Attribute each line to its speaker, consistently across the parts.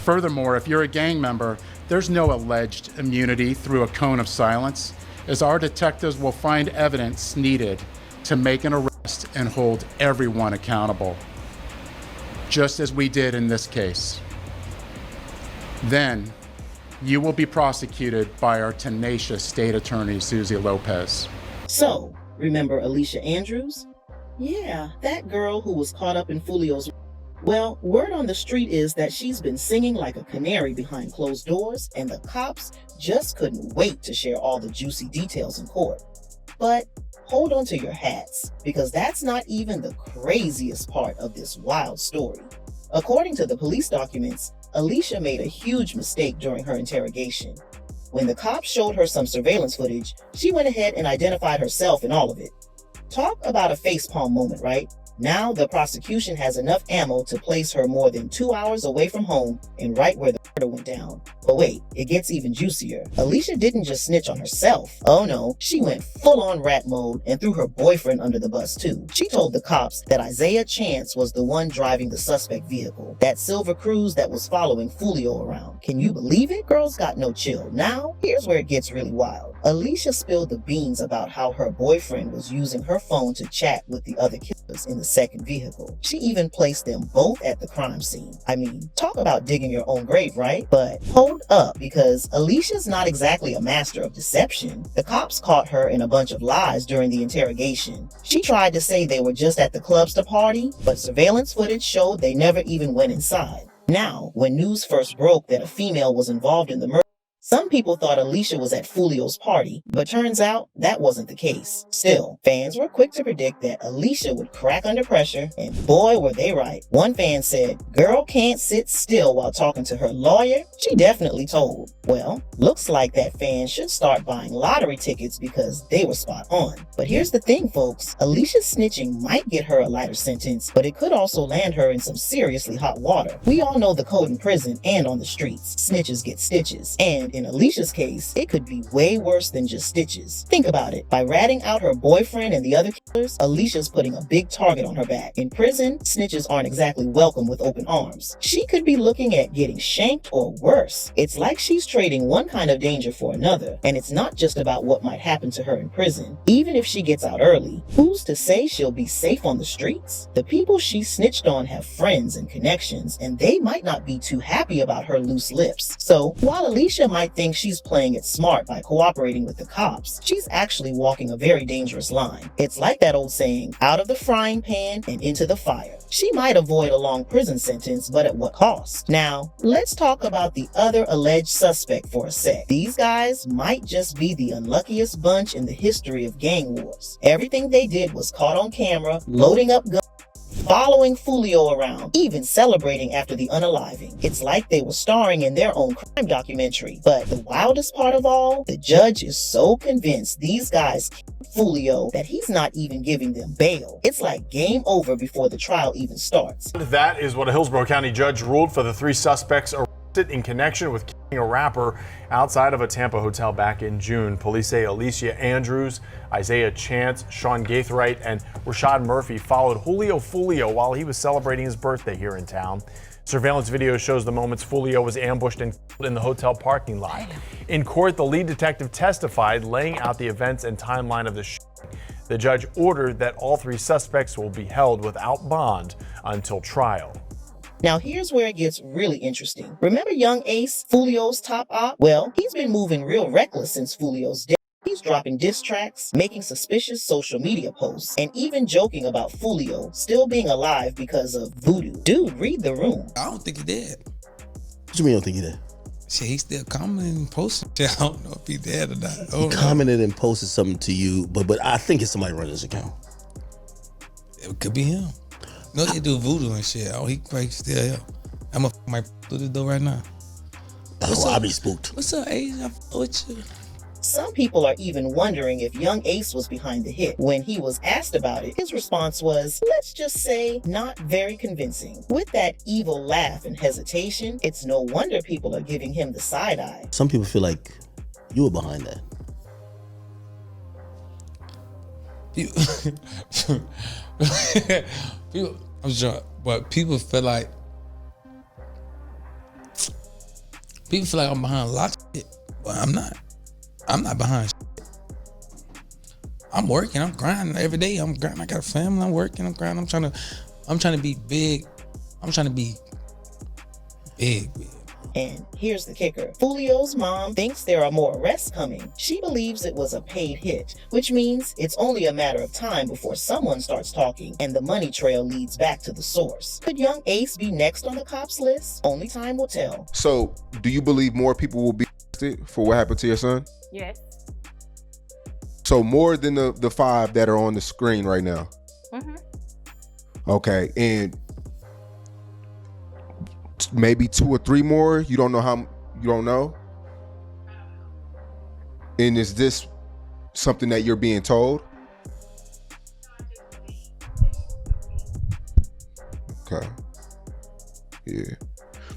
Speaker 1: Furthermore, if you're a gang member, there's no alleged immunity through a cone of silence, as our detectives will find evidence needed to make an arrest and hold everyone accountable, just as we did in this case. Then, you will be prosecuted by our tenacious state attorney, Susie Lopez.
Speaker 2: So, remember Alicia Andrews? Yeah, that girl who was caught up in Foolio's. Well, word on the street is that she's been singing like a canary behind closed doors, and the cops just couldn't wait to share all the juicy details in court. But hold on to your hats, because that's not even the craziest part of this wild story. According to the police documents, Alicia made a huge mistake during her interrogation. When the cops showed her some surveillance footage, she went ahead and identified herself in all of it. Talk about a facepalm moment, right? Now the prosecution has enough ammo to place her more than 2 hours away from home and right where the murder went down. But wait, it gets even juicier. Alicia didn't just snitch on herself. Oh no, she went full-on rat mode and threw her boyfriend under the bus too. She told the cops that Isaiah Chance was the one driving the suspect vehicle, that silver Cruise that was following Foolio around. Can you believe it? Girls got no chill. Now, here's where it gets really wild. Alicia spilled the beans about how her boyfriend was using her phone to chat with the other killers in the second vehicle. She even placed them both at the crime scene. I mean, talk about digging your own grave, right? But hold up, because Alicia's not exactly a master of deception. The cops caught her in a bunch of lies during the interrogation. She tried to say they were just at the clubs to party, but surveillance footage showed they never even went inside. Now, when news first broke that a female was involved in the murder, some people thought Alicia was at Foolio's party, but turns out that wasn't the case. Still, fans were quick to predict that Alicia would crack under pressure, and boy were they right. One fan said, "Girl can't sit still while talking to her lawyer." She definitely told. Well, looks like that fan should start buying lottery tickets because they were spot on. But here's the thing, folks. Alicia's snitching might get her a lighter sentence, but it could also land her in some seriously hot water. We all know the code in prison and on the streets. Snitches get stitches. And in Alicia's case, it could be way worse than just stitches. Think about it. By ratting out her boyfriend and the other killers, Alicia's putting a big target on her back. In prison, snitches aren't exactly welcome with open arms. She could be looking at getting shanked or worse. It's like she's trading one kind of danger for another, and it's not just about what might happen to her in prison. Even if she gets out early, who's to say she'll be safe on the streets? The people she snitched on have friends and connections, and they might not be too happy about her loose lips. So, while Alicia might think she's playing it smart by cooperating with the cops, she's actually walking a very dangerous line. It's like that old saying, out of the frying pan and into the fire. She might avoid a long prison sentence, but at what cost? Now, let's talk about the other alleged suspect for a sec. These guys might just be the unluckiest bunch in the history of gang wars. Everything they did was caught on camera, loading up guns, following Foolio around, even celebrating after the unaliving. It's like they were starring in their own crime documentary. But the wildest part of all, the judge is so convinced these guys killed Foolio that he's not even giving them bail. It's like game over before the trial even starts.
Speaker 3: That is what a Hillsborough County judge ruled for the 3 suspects arrested in connection with killing a rapper outside of a Tampa hotel back in June. Police say Alicia Andrews, Isaiah Chance, Sean Gaithright, and Rashad Murphy followed Julio Foolio while he was celebrating his birthday here in town. Surveillance video shows the moments Foolio was ambushed and killed in the hotel parking lot. In court, the lead detective testified, laying out the events and timeline of the shooting. The judge ordered that all 3 suspects will be held without bond until trial.
Speaker 2: Now here's where it gets really interesting. Remember young Ace, Foolio's top op? Well, he's been moving real reckless since Foolio's death. He's dropping diss tracks, making suspicious social media posts, and even joking about Foolio still being alive because of voodoo. Dude, read the room.
Speaker 4: I don't think he did.
Speaker 5: What you mean you don't think he did?
Speaker 4: Shit, he still commenting and posting. I don't know if he dead or not.
Speaker 5: He commented and posted something to you, but I think it's somebody running his account.
Speaker 4: It could be him. No, they do voodoo and shit. Oh, he probably still here. I'm gonna might through the door right now.
Speaker 5: Oh, I'll be spooked.
Speaker 4: What's up, Ace? I fuck with you.
Speaker 2: Some people are even wondering if young Ace was behind the hit. When he was asked about it, his response was, let's just say, not very convincing. With that evil laugh and hesitation, it's no wonder people are giving him the side eye.
Speaker 5: Some people feel like you were behind that.
Speaker 4: People, I'm sure, but people feel like People feel like I'm behind a lot of shit, but I'm not. I'm not behind shit. I'm working, I'm grinding every day. I'm grinding. I got a family, I'm working, I'm grinding. I'm trying to be big. I'm trying to be big.
Speaker 2: And here's the kicker. Foolio's mom thinks there are more arrests coming. She believes it was a paid hit, which means it's only a matter of time before someone starts talking and the money trail leads back to the source. Could young Ace be next on the cops list? Only time will tell.
Speaker 6: So, do you believe more people will be arrested for what happened to your son?
Speaker 7: Yes.
Speaker 6: So more than the 5 that are on the screen right now?
Speaker 7: Mm-hmm.
Speaker 6: Okay, and maybe 2 or 3 more? You don't know? And is this something that you're being told? Okay. Yeah.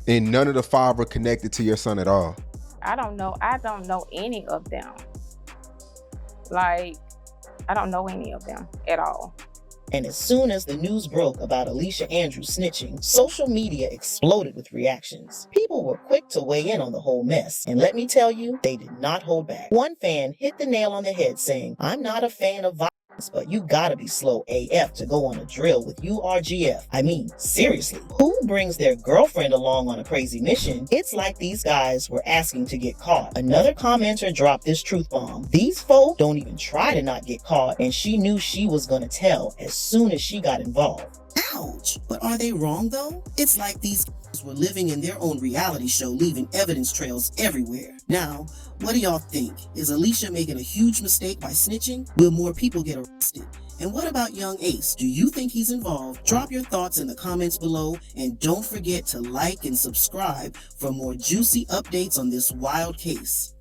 Speaker 6: And none of the 5 are connected to your son at all?
Speaker 7: I don't know any of them. Like, I don't know any of them at all.
Speaker 2: And as soon as the news broke about Alicia Andrews snitching, social media exploded with reactions. People were quick to weigh in on the whole mess. And let me tell you, they did not hold back. One fan hit the nail on the head saying, "I'm not a fan of violence, but you gotta be slow AF to go on a drill with URGF. I mean, seriously, who brings their girlfriend along on a crazy mission? It's like these guys were asking to get caught." Another commenter dropped this truth bomb. "These folk don't even try to not get caught, and she knew she was gonna tell as soon as she got involved." Ouch! But are they wrong though? It's like these guys were living in their own reality show, leaving evidence trails everywhere. Now, what do y'all think? Is Alicia making a huge mistake by snitching? Will more people get arrested? And what about young Ace? Do you think he's involved? Drop your thoughts in the comments below, and don't forget to like and subscribe for more juicy updates on this wild case.